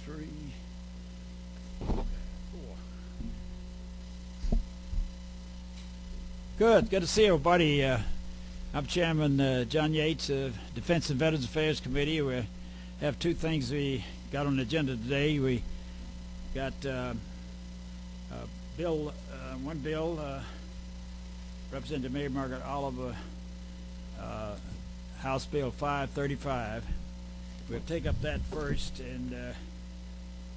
3, 4. Good to see everybody. I'm Chairman John Yates of Defense and Veterans Affairs Committee. We have two things we got on the agenda today. We got one bill, Representative Mary Margaret Oliver, House Bill 535. We'll take up that first, and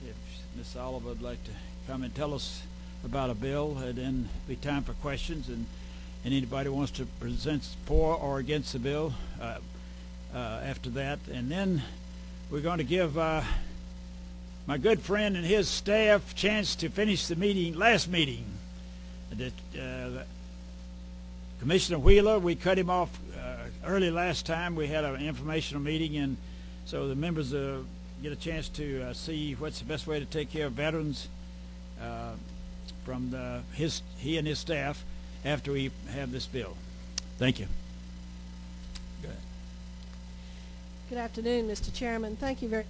if Ms. Oliver would like to come and tell us about a bill, and then be time for questions, and anybody wants to present for or against the bill after that. And then we're going to give my good friend and his staff a chance to finish the last meeting. Commissioner Wheeler, we cut him off early last time. We had an informational meeting, and so the members get a chance to see what's the best way to take care of veterans from he and his staff after we have this bill. Thank you. Go ahead. Good afternoon, Mr. Chairman. Thank you very much.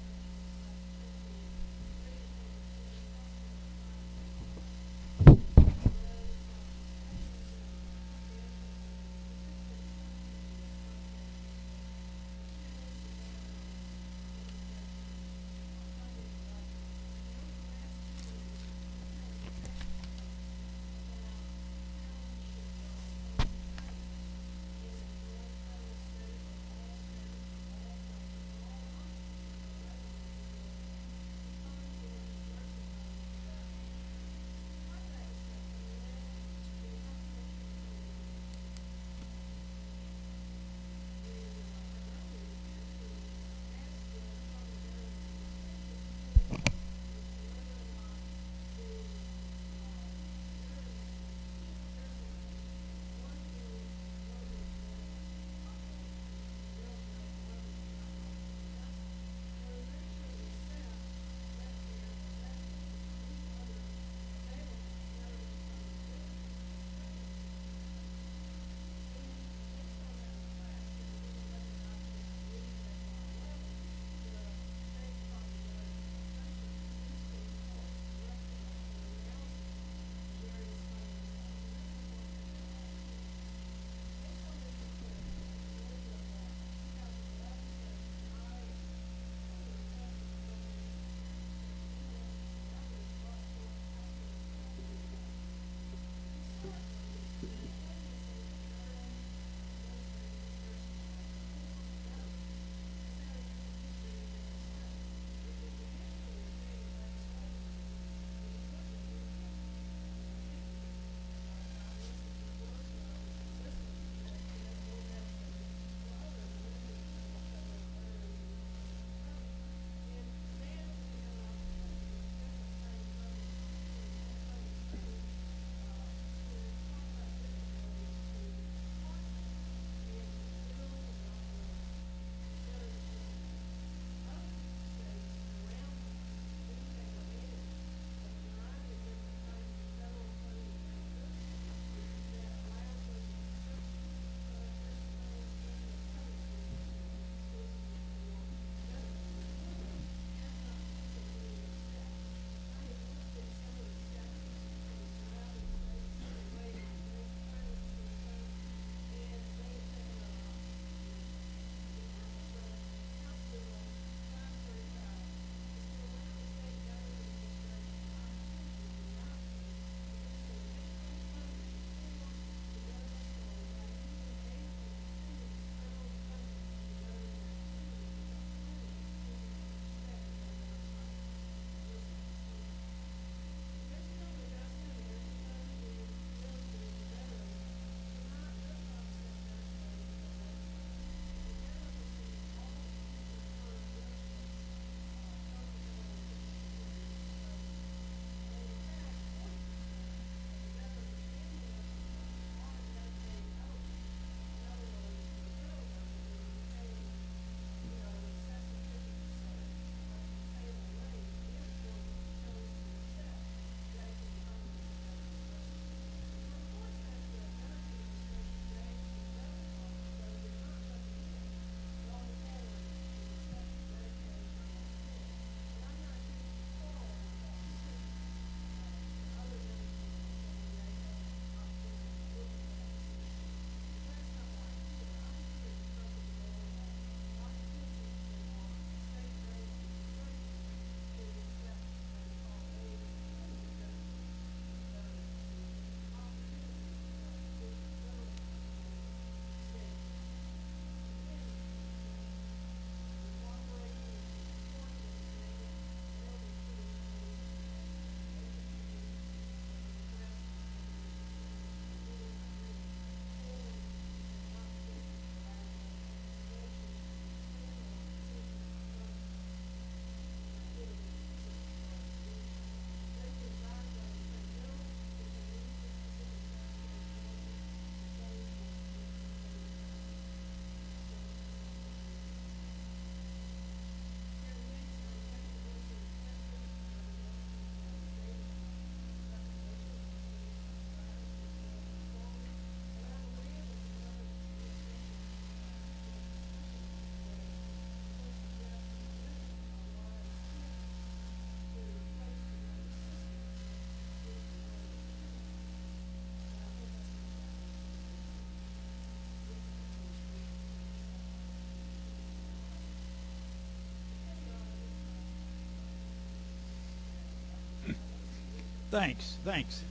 Thanks, thanks.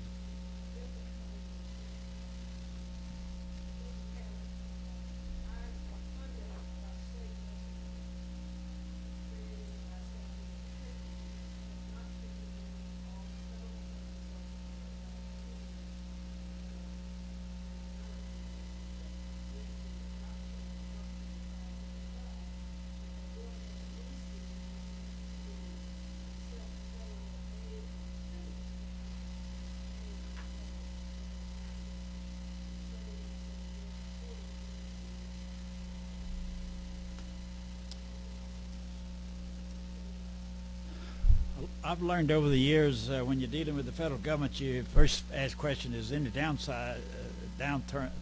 I've learned over the years when you're dealing with the federal government, you first ask question, is any downside,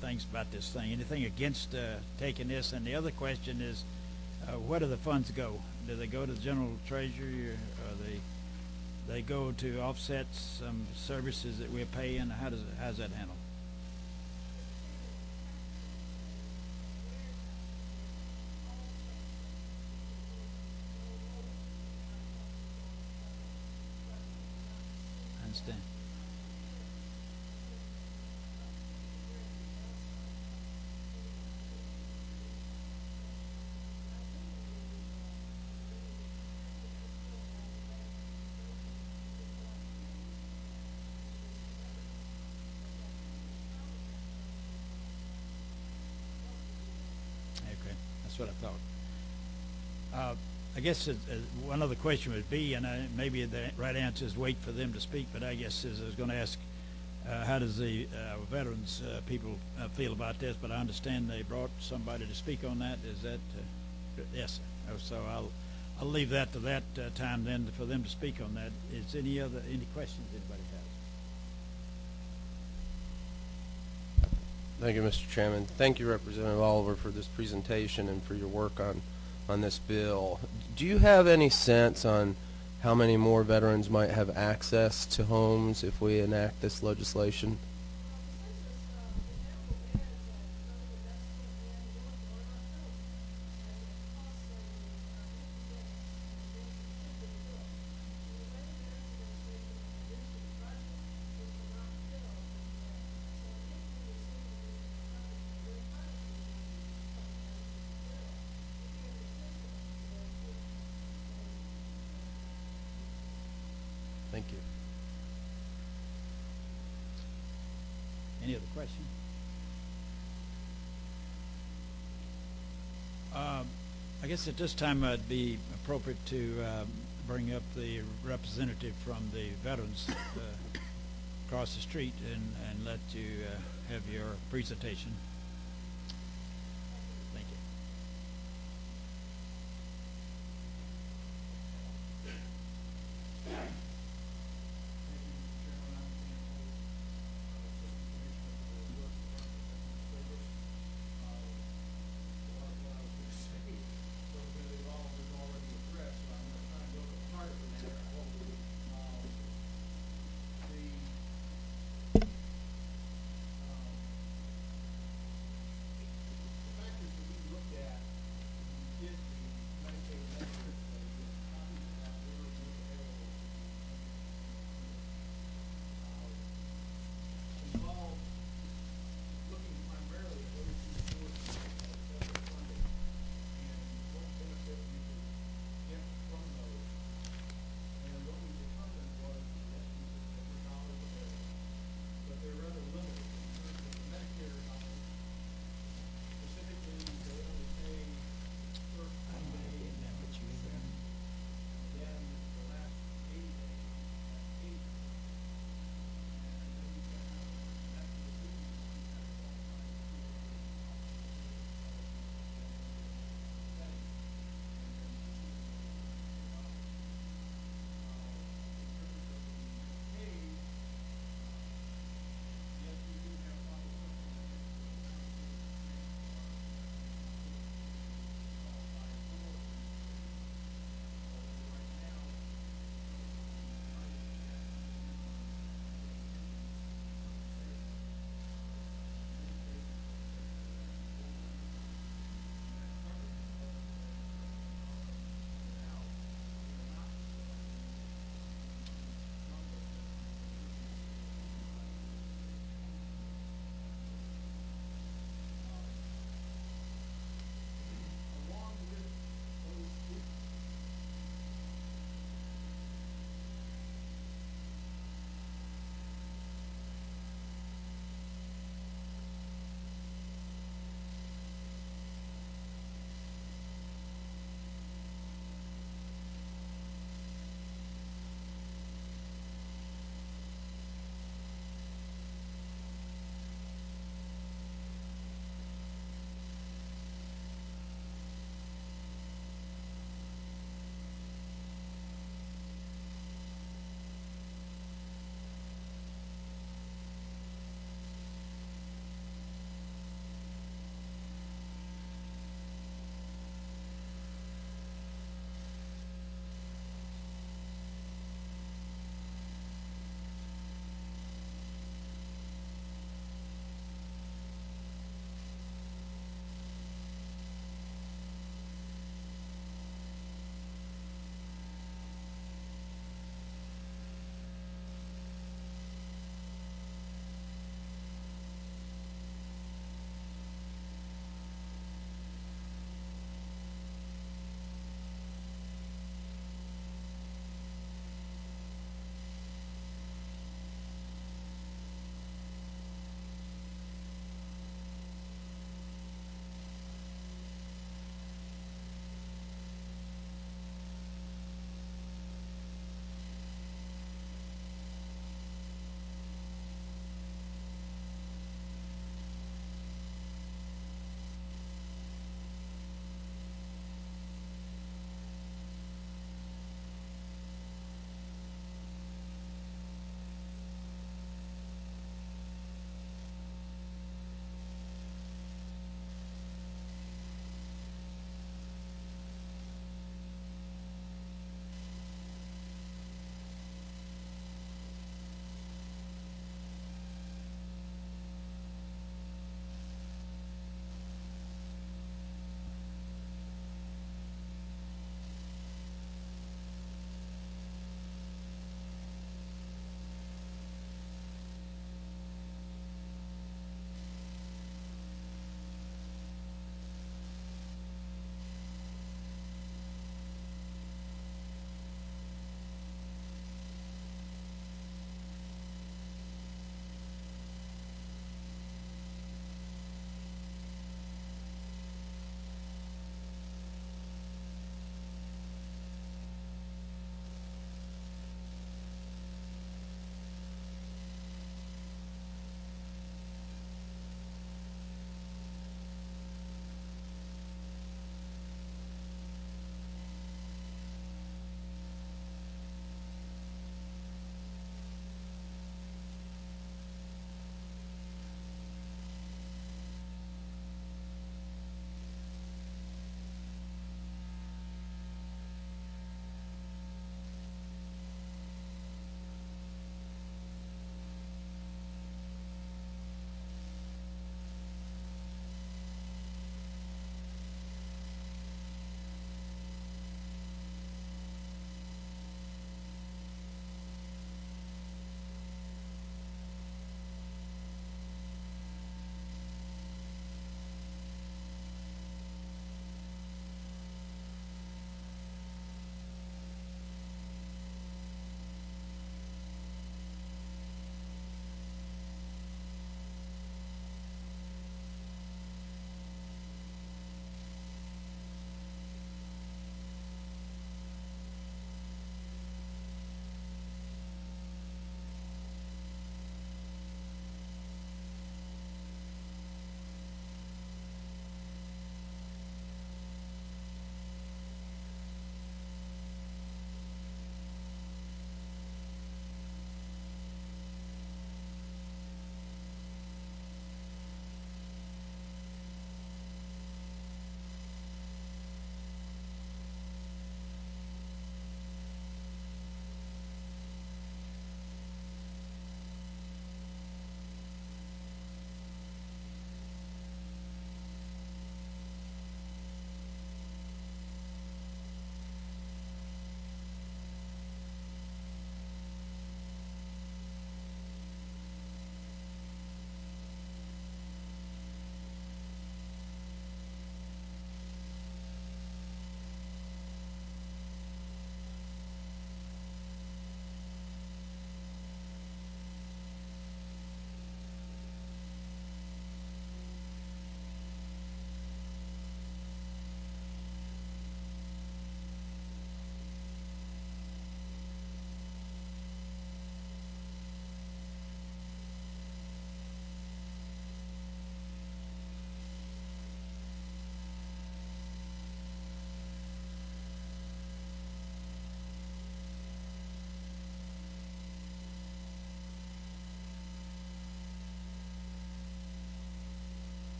things about this thing, anything against taking this? And the other question is, where do the funds go? Do they go to the general treasury, or they go to offset some services that we're paying? How's that handled? I understand. Okay, that's what I thought. I guess one other question would be, and maybe the right answer is wait for them to speak, but I guess I was going to ask, how does the veterans people feel about this? But I understand they brought somebody to speak on that. Is that yes? So I'll leave that to that time then for them to speak on that. Is any questions anybody has? Thank you, Mr. Chairman. Thank you, Representative Oliver, for this presentation and for your work on this bill. Do you have any sense on how many more veterans might have access to homes if we enact this legislation? Thank you. Any other question? I guess at this time it'd be appropriate to bring up the representative from the veterans across the street and let you have your presentation. Thank you.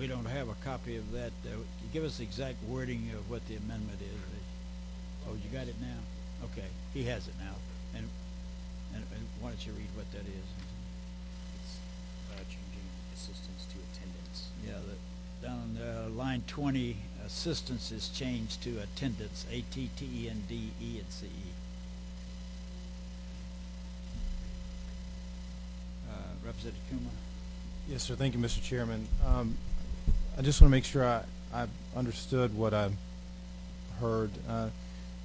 We don't have a copy of that. Give us the exact wording of what the amendment is. Oh, you got it now? Okay, he has it now. And why don't you read what that is? It's changing assistance to attendance. Yeah, down line 20, assistance is changed to attendance, A-T-T-E-N-D-E and C-E. Representative Kuma? Yes, sir. Thank you, Mr. Chairman. I just want to make sure I understood what I heard.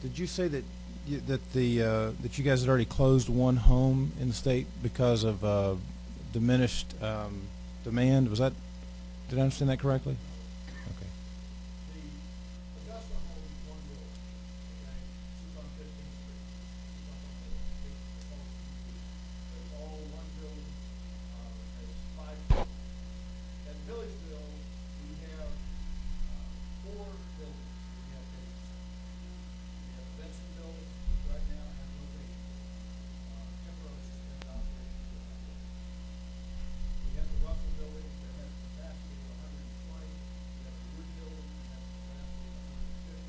Did you say that that you guys had already closed one home in the state because of diminished demand? Was that? Did I understand that correctly? Okay. The Augusta home is one building, okay? It's on 15th Street. It's all one building. It's 5 floors. At Villageville, we have 4 buildings. We have the Benson building, which right now has no basement. Temporarily suspended operations. We have the Russell building that has capacity of 120. We have the Wood building that has capacity of 150.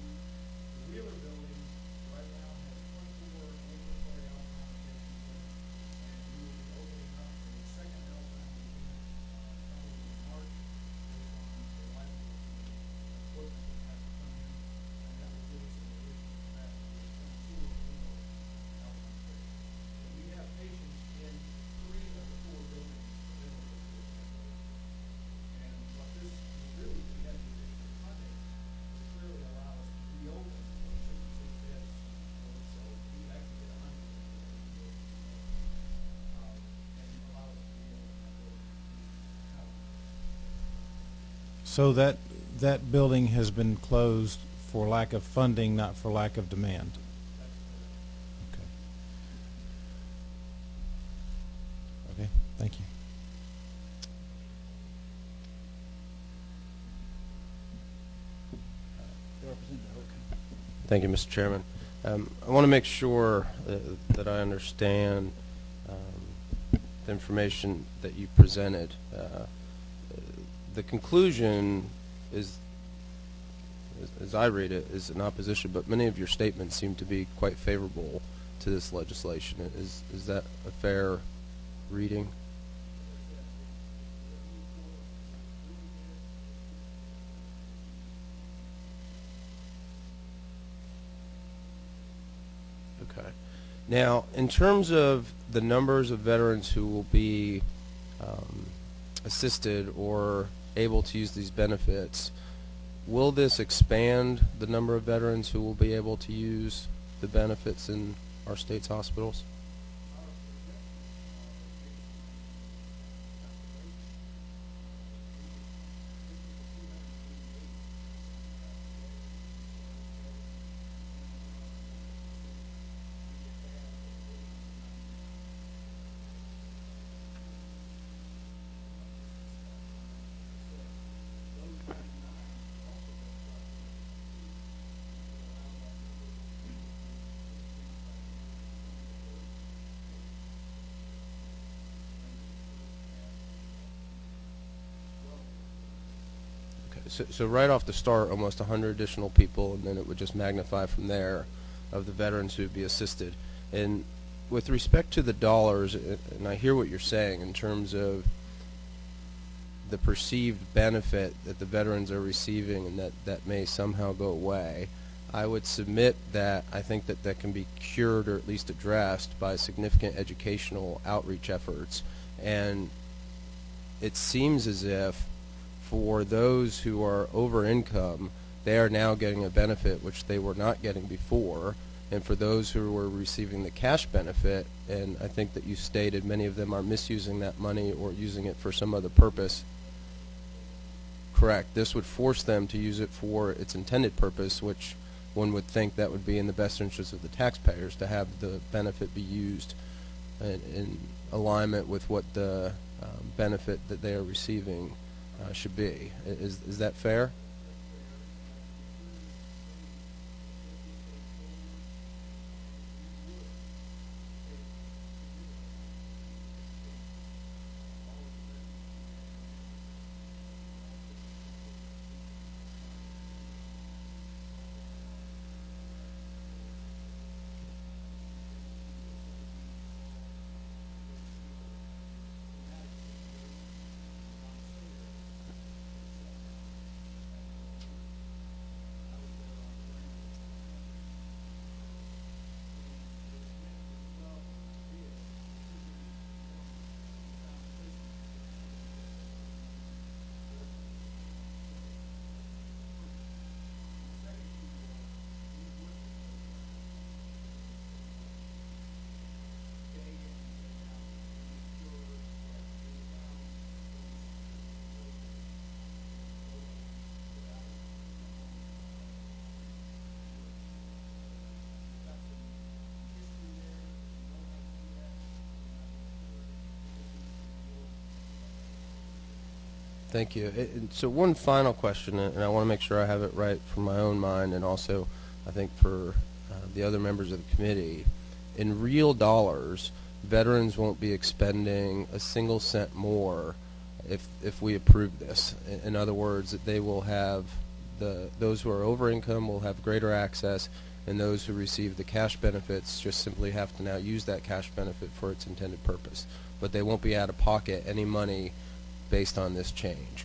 The Wheeler building right now has 24 ambulatory Alzheimer's patients in it, and we will be opening up a second Alzheimer's unit probably in March based on the arrival of equipment that has to come in, and that will give us an additional capacity of 22 of those Alzheimer's patients. So we have patients in 3 of the 4 buildings available to us. And what this will do, we have the additional funding to clearly allow us to reopen those 66 beds. So we actually get 100 and allow us to reopen that building. So that building has been closed for lack of funding, not for lack of demand. Okay. Okay. Thank you. Representative Hogan. Thank you, Mr. Chairman. I want to make sure that I understand the information that you presented. The conclusion is, as I read it, is in opposition, but many of your statements seem to be quite favorable to this legislation. Is that a fair reading? Okay. Now, in terms of the numbers of veterans who will be assisted or able to use these benefits, will this expand the number of veterans who will be able to use the benefits in our state's hospitals? So right off the start, almost 100 additional people, and then it would just magnify from there of the veterans who would be assisted. And with respect to the dollars, and I hear what you're saying in terms of the perceived benefit that the veterans are receiving and that may somehow go away, I would submit that I think that can be cured or at least addressed by significant educational outreach efforts. And it seems as if for those who are over income, they are now getting a benefit which they were not getting before. And for those who were receiving the cash benefit, and I think that you stated many of them are misusing that money or using it for some other purpose. Correct. This would force them to use it for its intended purpose, which one would think that would be in the best interest of the taxpayers to have the benefit be used in alignment with what the benefit that they are receiving should be. Is that fair? Thank you. And so one final question, and I want to make sure I have it right for my own mind, and also I think for the other members of the committee. In real dollars, veterans won't be expending a single cent more if we approve this. In other words, that they will have those who are over income will have greater access, and those who receive the cash benefits just simply have to now use that cash benefit for its intended purpose. But they won't be out of pocket any money based on this change.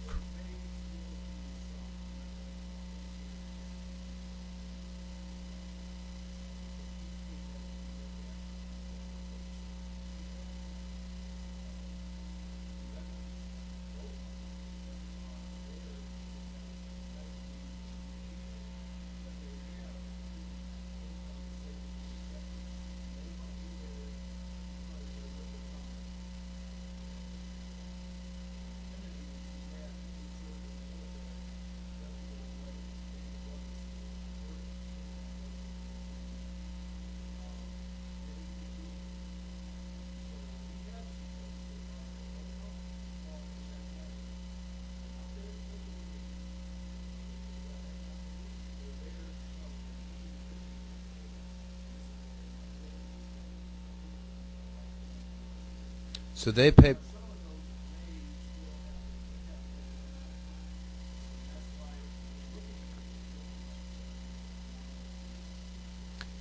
So they pay.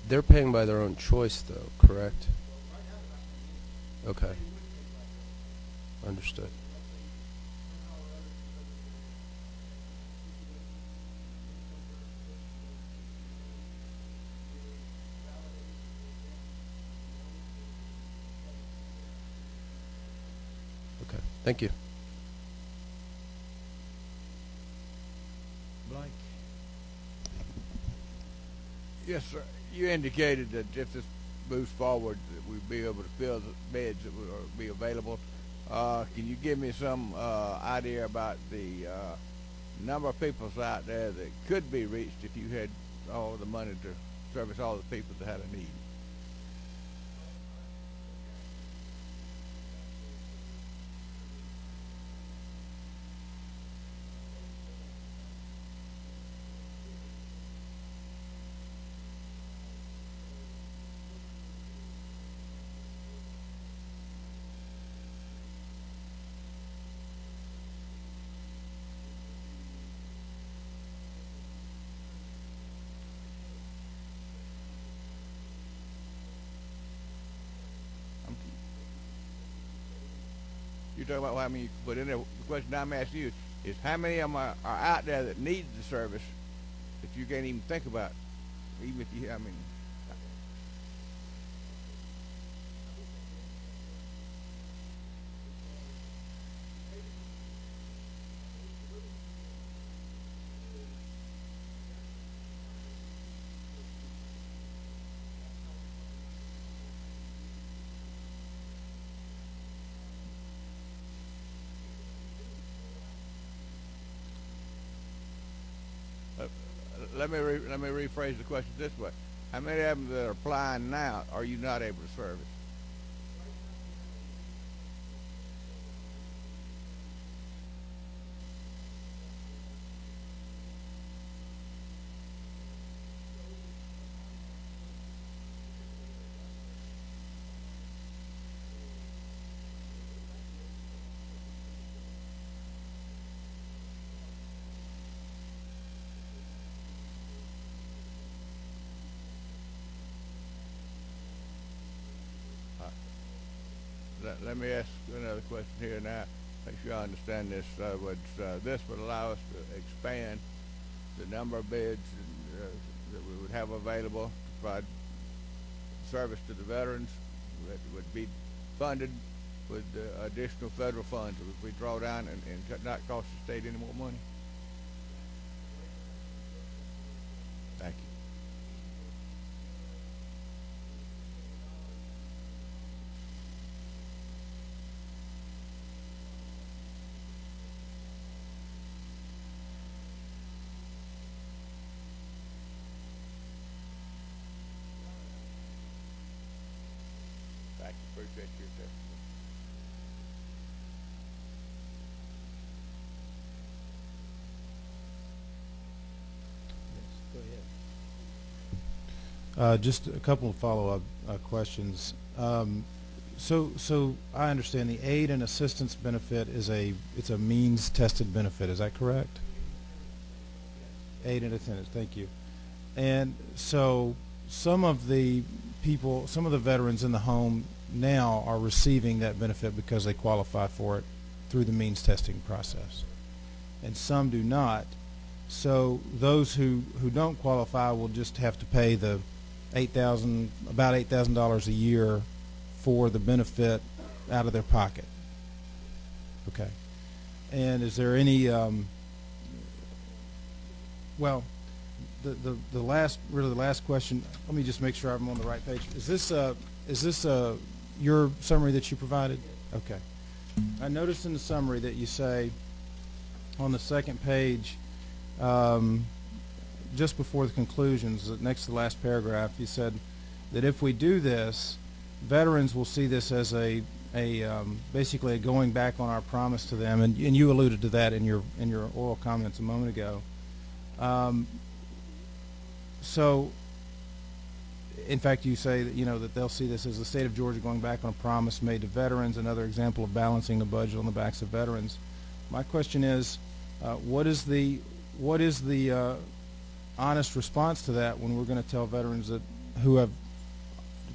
They're paying by their own choice, though, correct? Okay. Understood. Okay. Thank you. Blake? Yes, sir. You indicated that if this moves forward, that we'd be able to fill the beds that would be available. Can you give me some idea about the number of people out there that could be reached if you had all the money to service all the people that had a need? You're talking about how many you can put in there. The question I'm asking you is how many of them are out there that need the service that you can't even think about, even if you, I mean. Let me rephrase the question this way: how many of them that are applying now are you not able to service? Let me ask another question here now. Make sure I understand this. This would allow us to expand the number of beds that we would have available to provide service to the veterans. That would be funded with additional federal funds that we draw down and not cost the state any more money. Thank you. Appreciate your testimony. Just a couple of follow-up questions. So I understand the aid and assistance benefit is it's a means-tested benefit. Is that correct? Aid and attendance. Thank you. And so some of the veterans in the home now are receiving that benefit because they qualify for it through the means testing process, and some do not. So those who don't qualify will just have to pay the about $8,000 a year for the benefit out of their pocket. Okay. And is there any well, the last question, let me just make sure I'm on the right page. Is this your summary that you provided? Okay. I noticed in the summary that you say on the second page, just before the conclusions, next to the last paragraph, you said that if we do this, veterans will see this as basically a going back on our promise to them, and you alluded to that in your oral comments a moment ago. So, in fact, you say that that they'll see this as the state of Georgia going back on a promise made to veterans, another example of balancing the budget on the backs of veterans. My question is, what is the honest response to that when we're going to tell veterans that who have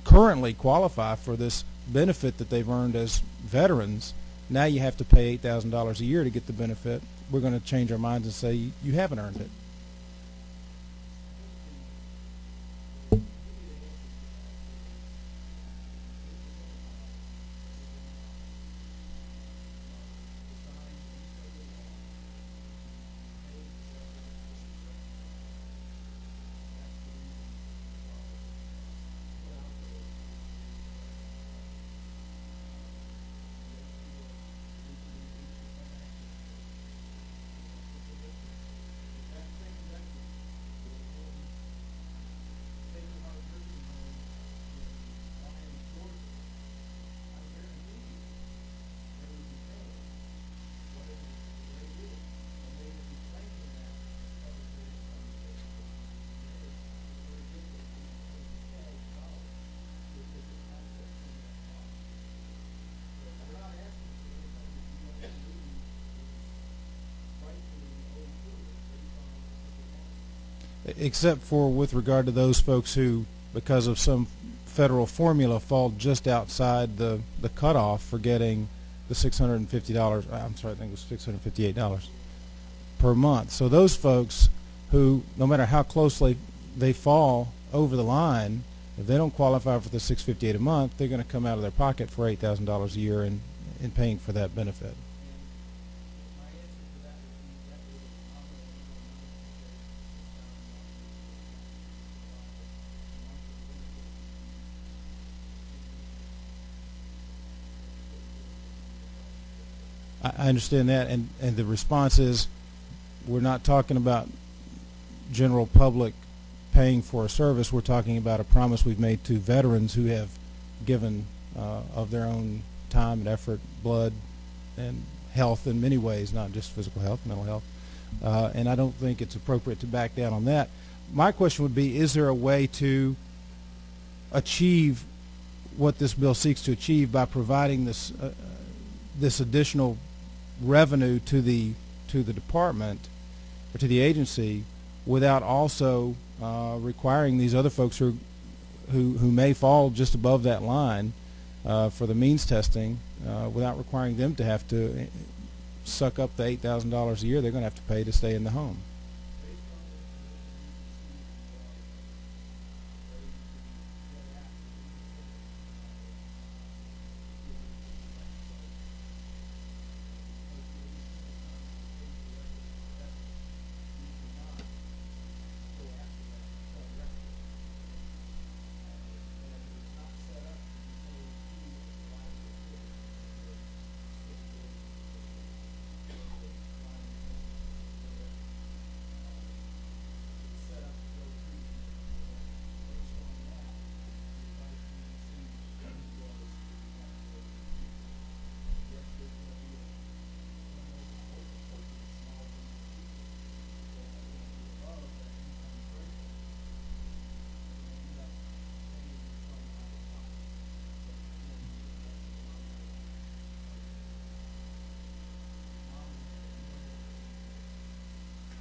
currently qualify for this benefit that they've earned as veterans, now you have to pay $8,000 a year to get the benefit? We're going to change our minds and say you haven't earned it. Except for with regard to those folks who, because of some federal formula, fall just outside the cutoff for getting the $650. I'm sorry, I think it was $658 per month. So those folks who, no matter how closely they fall over the line, if they don't qualify for the $658 a month, they're going to come out of their pocket for $8,000 a year in paying for that benefit. I understand that, and the response is we're not talking about general public paying for a service. We're talking about a promise we've made to veterans who have given of their own time and effort, blood, and health in many ways, not just physical health, mental health. And I don't think it's appropriate to back down on that. My question would be, is there a way to achieve what this bill seeks to achieve by providing this this additional revenue to the department or to the agency without also requiring these other folks who may fall just above that line for the means testing, without requiring them to have to suck up the $8,000 a year they're going to have to pay to stay in the home?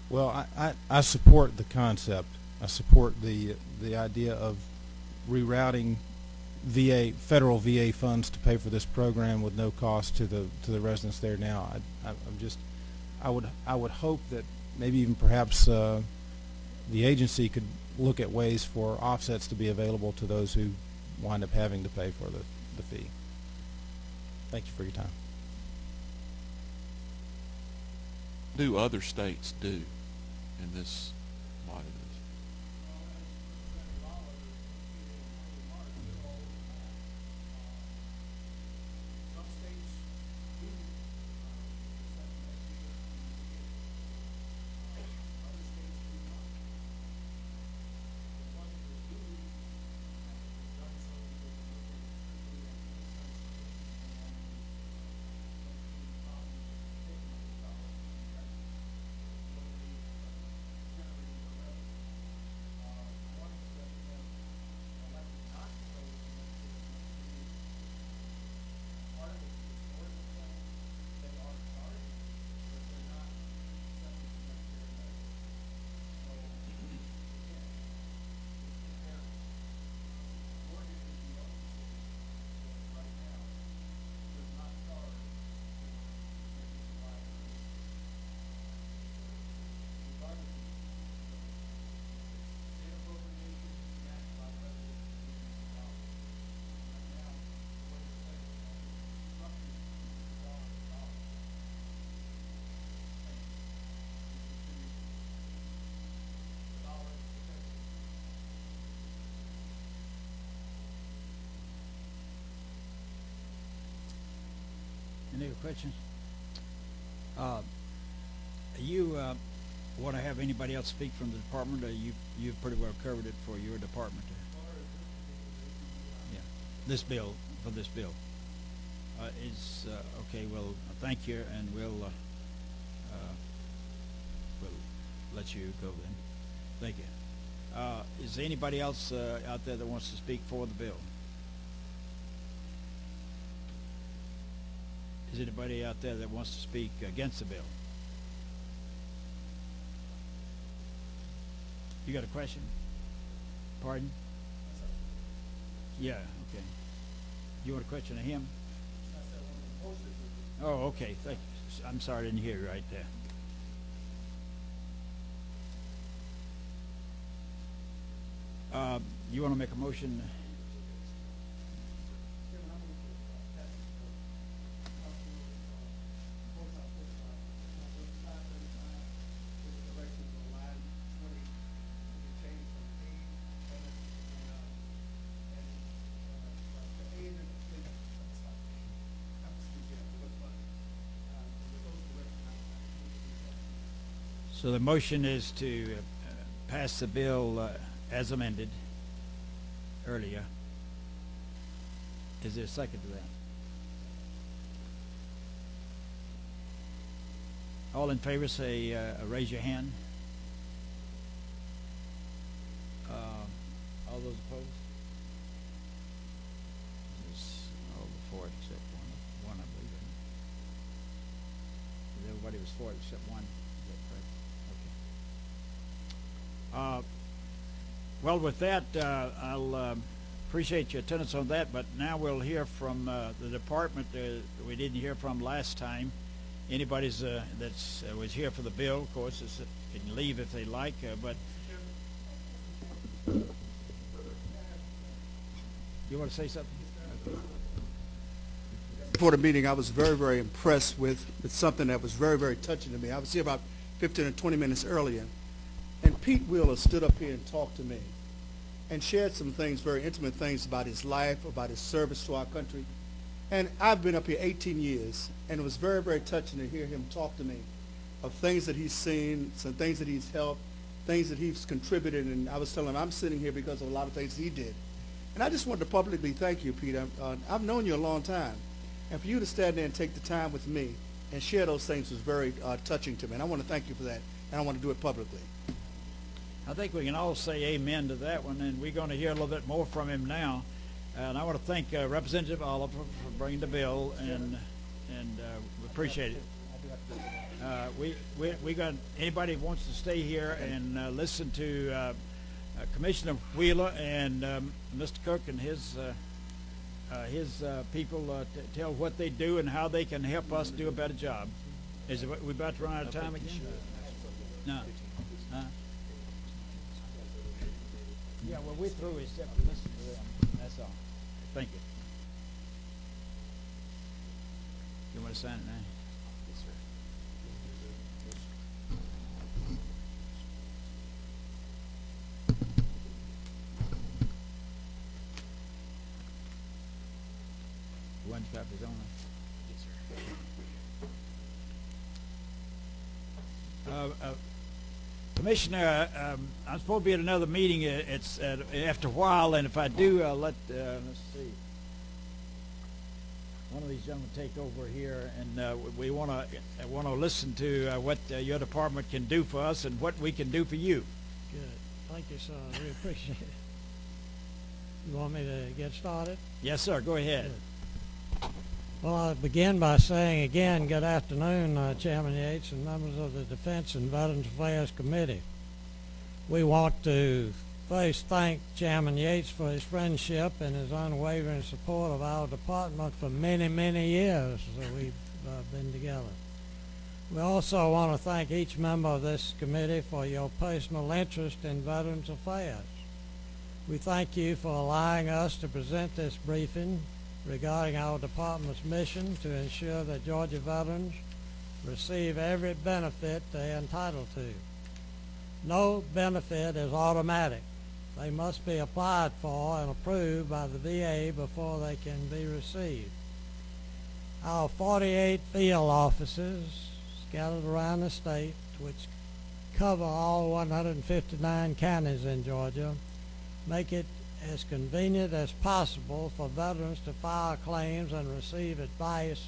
Well, I support the concept. I support the idea of rerouting federal VA funds to pay for this program with no cost to the residents there now. I would hope that maybe even perhaps the agency could look at ways for offsets to be available to those who wind up having to pay for the fee. Thank you for your time. Do other states do in this light of this? Some states do, other states do not. The ones that do, have done so because they look at it strictly as an incentive and problems with taking those dollars and investing what they generating the revenue. Ones that have elected not to go with the part of it is historical claims. They are charged, but they're not accepting the Medicare benefit. So, again, it's comparing. Oregon is the only state that right now does not charge for Medicare providers. Regardless of state appropriation matched by revenue of millions of dollars. Right now, the legislation structured $1 dollars. The dollar is protected. Any other questions? You want to have anybody else speak from the department, or you've pretty well covered it for your department? Yeah, this bill, for this bill. Okay, well, thank you, and we'll let you go then. Thank you. Is there anybody else out there that wants to speak for the bill? Is anybody out there that wants to speak against the bill? You got a question? Pardon? Yeah, okay. You want a question of him? Oh, okay. Thank you. I'm sorry, I didn't hear you right there. You want to make a motion? So the motion is to pass the bill as amended earlier. Is there a second to that? All in favor say raise your hand. All those opposed? There's all for it except one, I believe. Everybody was for it except one. Is that correct? Okay. Well, with that, I'll appreciate your attendance on that, but now we'll hear from the department we didn't hear from last time. Anybody that's was here for the bill, of course, can leave if they like, but you want to say something? Okay. Before the meeting, I was very, very impressed with something that was very, very touching to me. I was here about 15 or 20 minutes earlier, and Pete Wheeler stood up here and talked to me and shared some things, very intimate things about his life, about his service to our country. And I've been up here 18 years, and it was very, very touching to hear him talk to me of things that he's seen, some things that he's helped, things that he's contributed. And I was telling him I'm sitting here because of a lot of things he did. And I just wanted to publicly thank you, Pete. I've known you a long time. And for you to stand there and take the time with me and share those things was very touching to me. And I want to thank you for that, and I want to do it publicly. I think we can all say amen to that one, and we're going to hear a little bit more from him now. And I want to thank Representative Oliver for bringing the bill, and we appreciate it. I We got anybody who wants to stay here and listen to Commissioner Wheeler and Mr. Cook and his people tell what they do and how they can help us do a better job. Is it, we about to run out of time again? No. Yeah, well, we're through except to listen to them. That's all. Thank you. You want to sign it now? Yes, sir. One copy's on Yes, sir. Commissioner, I'm supposed to be at another meeting. It's after a while, and if I do, let's see. One of these gentlemen take over here, and we want to listen to what your department can do for us and what we can do for you. Good. Thank you, sir. I really appreciate it. You want me to get started? Yes, sir. Go ahead. Good. Well, I'll begin by saying again, good afternoon, Chairman Yates and members of the Defense and Veterans Affairs Committee. We want to first thank Chairman Yates for his friendship and his unwavering support of our department for many, many years that we've been together. We also want to thank each member of this committee for your personal interest in Veterans Affairs. We thank you for allowing us to present this briefing regarding our department's mission to ensure that Georgia veterans receive every benefit they are entitled to. No benefit is automatic. They must be applied for and approved by the VA before they can be received. Our 48 field offices scattered around the state, which cover all 159 counties in Georgia, make it as convenient as possible for veterans to file claims and receive advice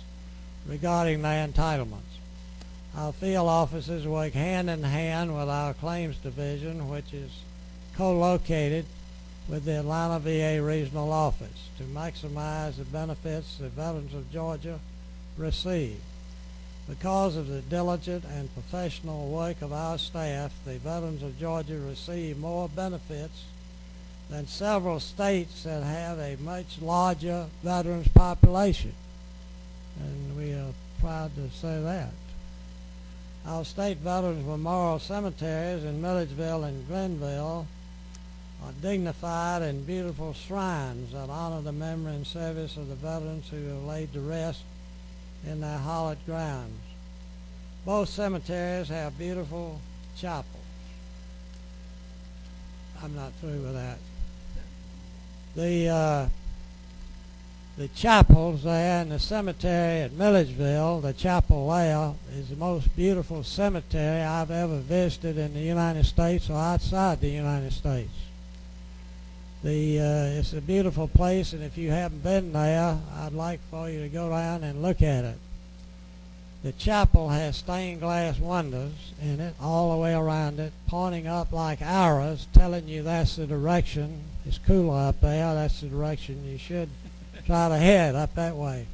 regarding their entitlements. Our field offices work hand in hand with our claims division, which is co-located with the Atlanta VA Regional Office to maximize the benefits the veterans of Georgia receive. Because of the diligent and professional work of our staff, the veterans of Georgia receive more benefits than several states that have a much larger veterans population, and we are proud to say that. Our state veterans memorial cemeteries in Milledgeville and Glenville are dignified and beautiful shrines that honor the memory and service of the veterans who have laid to rest in their hallowed grounds. Both cemeteries have beautiful chapels. I'm not through with that. The chapels there in the cemetery at Milledgeville, the chapel there is the most beautiful cemetery I've ever visited in the United States or outside the United States. It's a beautiful place, and if you haven't been there, I'd like for you to go down and look at it. The chapel has stained glass windows in it all the way around it, pointing up like arrows, telling you that's the direction. It's cooler up there. That's the direction you should try to head, up that way.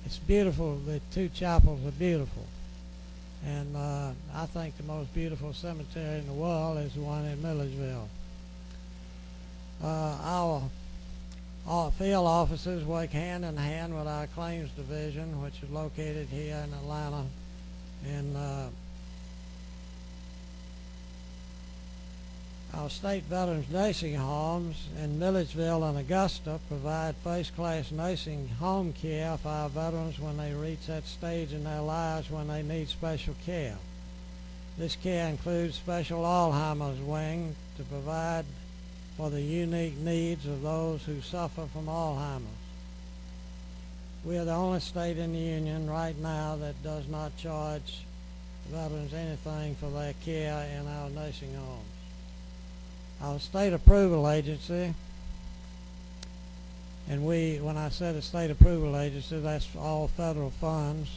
It's beautiful. The two chapels are beautiful. And I think the most beautiful cemetery in the world is the one in Milledgeville. Our field officers work hand in hand with our claims division, which is located here in Atlanta. And our state veterans nursing homes in Milledgeville and Augusta provide first-class nursing home care for our veterans when they reach that stage in their lives when they need special care. This care includes special Alzheimer's wing to provide for the unique needs of those who suffer from Alzheimer's. We are the only state in the union right now that does not charge veterans anything for their care in our nursing homes. Our state approval agency, and when I said a state approval agency, that's all federal funds,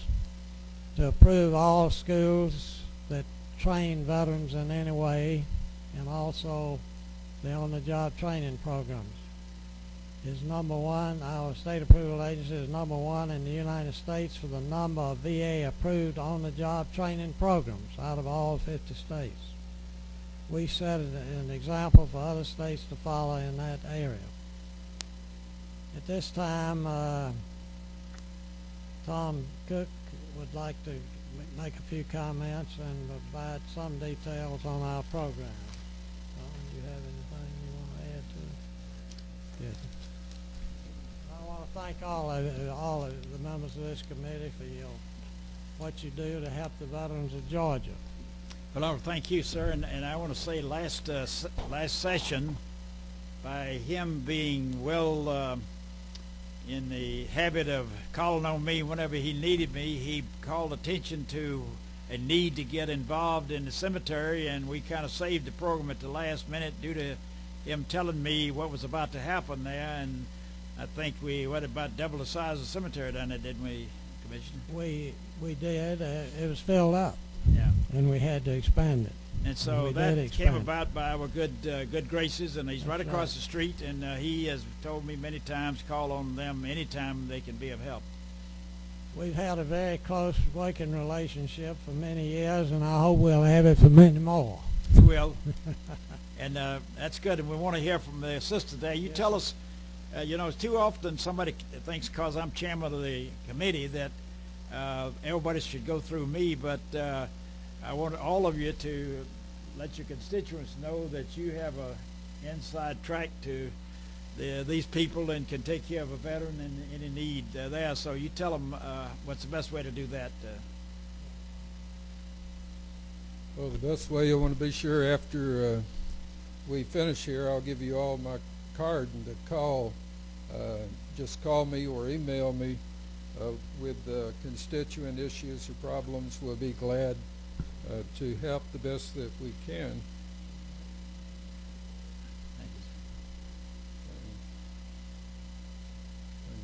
to approve all schools that train veterans in any way, and also the on-the-job training programs. is number one. Our state approval agency is number one in the United States for the number of VA approved on-the-job training programs out of all 50 states. We set an example for other states to follow in that area. At this time, Tom Cook would like to make a few comments and provide some details on our program. Tom, do you have anything you want to add to it? Yes. I want to thank all of the members of this committee for what you do to help the veterans of Georgia. Well, I want to thank you, sir, and I want to say last session, by him being well in the habit of calling on me whenever he needed me, he called attention to a need to get involved in the cemetery, and we kind of saved the program at the last minute due to him telling me what was about to happen there. And I think we went about double the size of the cemetery down there, didn't we, Commissioner? We did. It was filled up. Yeah. And we had to expand it. And so that came about by our good graces, and he's right across the street, and he has told me many times, call on them anytime they can be of help. We've had a very close working relationship for many years, and I hope we'll have it for many more. We will. And that's good, and we want to hear from the assistant there. You tell us, too often somebody thinks because I'm chairman of the committee that everybody should go through me, but I want all of you to let your constituents know that you have a inside track to these people and can take care of a veteran in any need there. So you tell them what's the best way to do that. Well, the best way, I want to be sure after we finish here, I'll give you all my card and to call. Just call me or email me with constituent issues or problems. We'll be glad to help the best that we can. And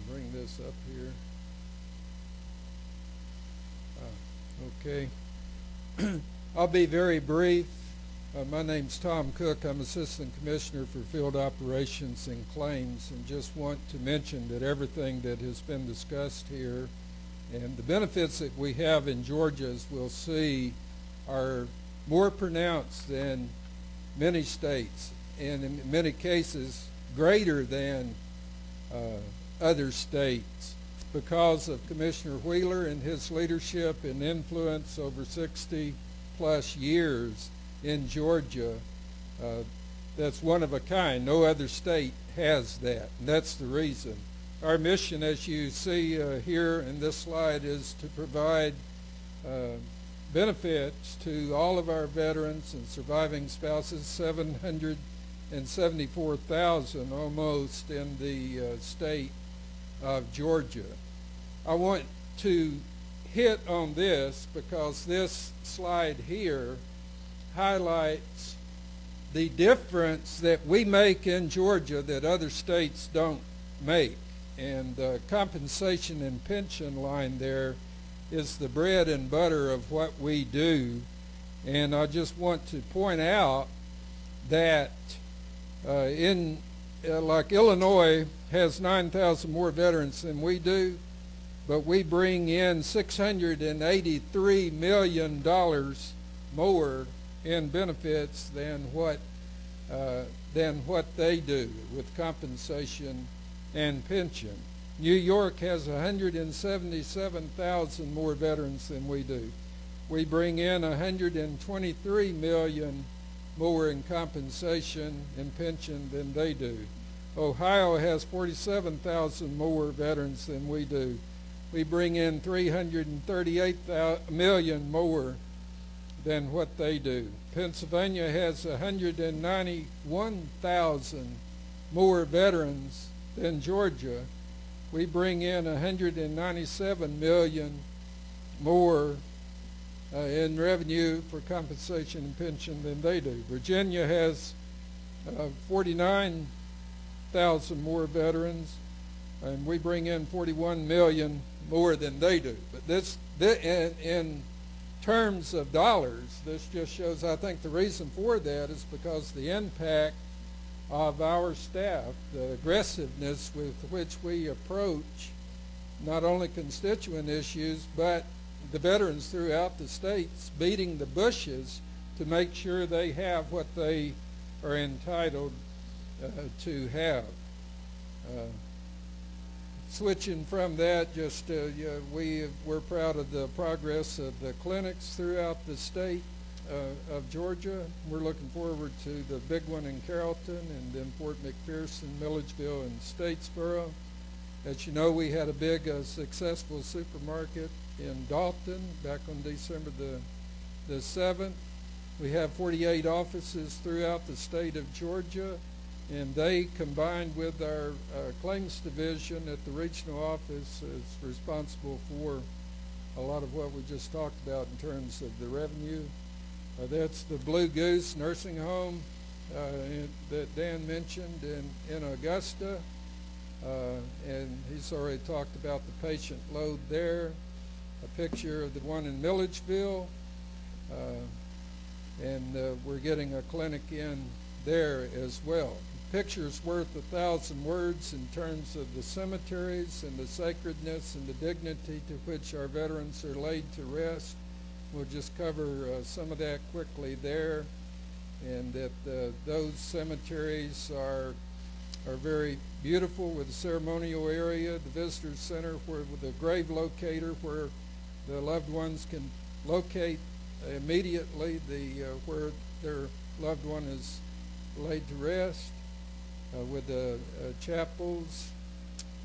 bring this up here. Okay. I'll be very brief. My name's Tom Cook. I'm Assistant Commissioner for Field Operations and Claims, and just want to mention that everything that has been discussed here and the benefits that we have in Georgia, as we'll see, are more pronounced than many states, and in many cases greater than other states, because of Commissioner Wheeler and his leadership and influence over 60 plus years in Georgia. That's one of a kind. No other state has that, and that's the reason. Our mission, as you see here in this slide, is to provide benefits to all of our veterans and surviving spouses, 774,000 almost in the state of Georgia. I want to hit on this because this slide here highlights the difference that we make in Georgia that other states don't make. And the compensation and pension line there is the bread and butter of what we do. And I just want to point out that like Illinois has 9,000 more veterans than we do, but we bring in $683 million more in benefits than what they do with compensation and pension. New York has 177,000 more veterans than we do. We bring in 123 million more in compensation and pension than they do. Ohio has 47,000 more veterans than we do. We bring in 338 million more than what they do. Pennsylvania has 191,000 more veterans than Georgia. We bring in 197 million more in revenue for compensation and pension than they do. Virginia has 49,000 more veterans, and we bring in 41 million more than they do. But this in terms of dollars, this just shows, I think the reason for that is because the impact of our staff, the aggressiveness with which we approach not only constituent issues, but the veterans throughout the states, beating the bushes to make sure they have what they are entitled to have. Switching from that, we're proud of the progress of the clinics throughout the state of Georgia. We're looking forward to the big one in Carrollton, and then Fort McPherson, Milledgeville, and Statesboro. As you know, we had a big successful supermarket in Dalton back on December the 7th. We have 48 offices throughout the state of Georgia, and they, combined with our claims division at the regional office, is responsible for a lot of what we just talked about in terms of the revenue. That's the Blue Goose Nursing Home that Dan mentioned in Augusta, and he's already talked about the patient load there. A picture of the one in Milledgeville, and we're getting a clinic in there as well. Picture's worth 1,000 words in terms of the cemeteries and the sacredness and the dignity to which our veterans are laid to rest. We'll just cover some of that quickly there, and that those cemeteries are very beautiful, with the ceremonial area, the visitor center, with the grave locator where the loved ones can locate immediately where their loved one is laid to rest, with the chapels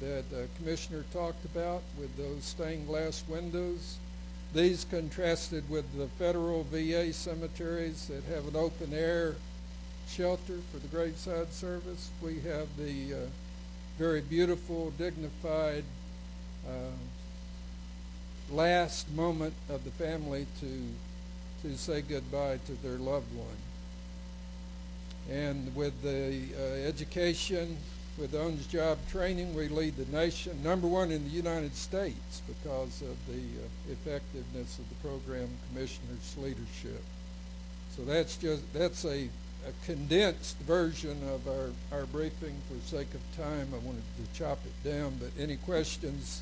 that the Commissioner talked about with those stained glass windows. These contrasted with the federal VA cemeteries that have an open air shelter for the graveside service. We have the very beautiful, dignified last moment of the family to say goodbye to their loved one. And with the education, with on-the-job training, we lead the nation, #1 in the United States, because of the effectiveness of the program commissioner's leadership. So that's a condensed version of our briefing. For sake of time, I wanted to chop it down, but any questions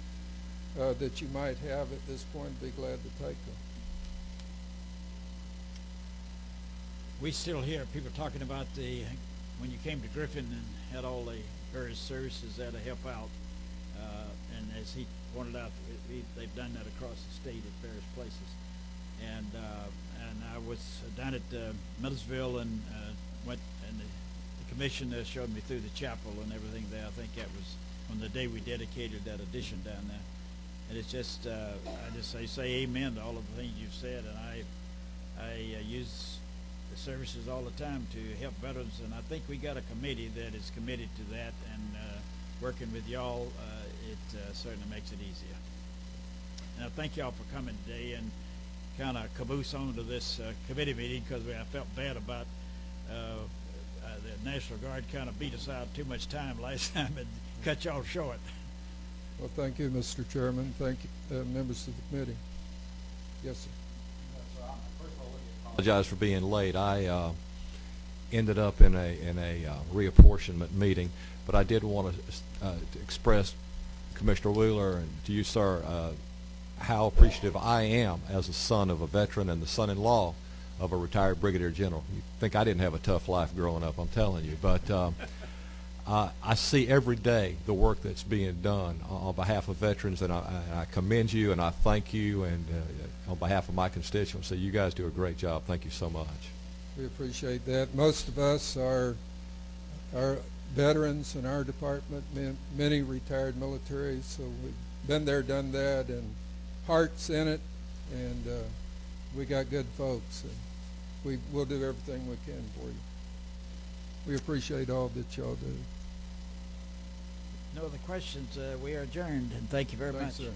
that you might have at this point, I'd be glad to take them. We still hear people talking about when you came to Griffin and had all the various services there to help out, and as he pointed out, they've done that across the state at various places. And I was down at Milledgeville and went, and the commission showed me through the chapel and everything there. I think that was on the day we dedicated that addition down there. And it's just, I just say amen to all of the things you've said, and I use the services all the time to help veterans, and I think we got a committee that is committed to that, and working with y'all, it certainly makes it easier. And I thank y'all for coming today and kind of caboose on to this committee meeting, because I felt bad about the National Guard kind of beat us out too much time last time and cut y'all short. Well, thank you, Mr. Chairman. Thank you, members of the committee. Yes, sir. Apologize for being late. I ended up in a reapportionment meeting, but I did want to express, Commissioner Wheeler, and to you, sir, how appreciative I am as a son of a veteran and the son-in-law of a retired brigadier general. You think I didn't have a tough life growing up, I'm telling you, but I see every day the work that's being done on behalf of veterans, and I commend you and I thank you, and on behalf of my constituents. So you guys do a great job. Thank you so much. We appreciate that. Most of us are veterans in our department, many retired military, so we've been there, done that, and hearts in it, and we got good folks, and we'll do everything we can for you. We appreciate all that y'all do. No other questions. We are adjourned, and thank you very much. Thanks, sir.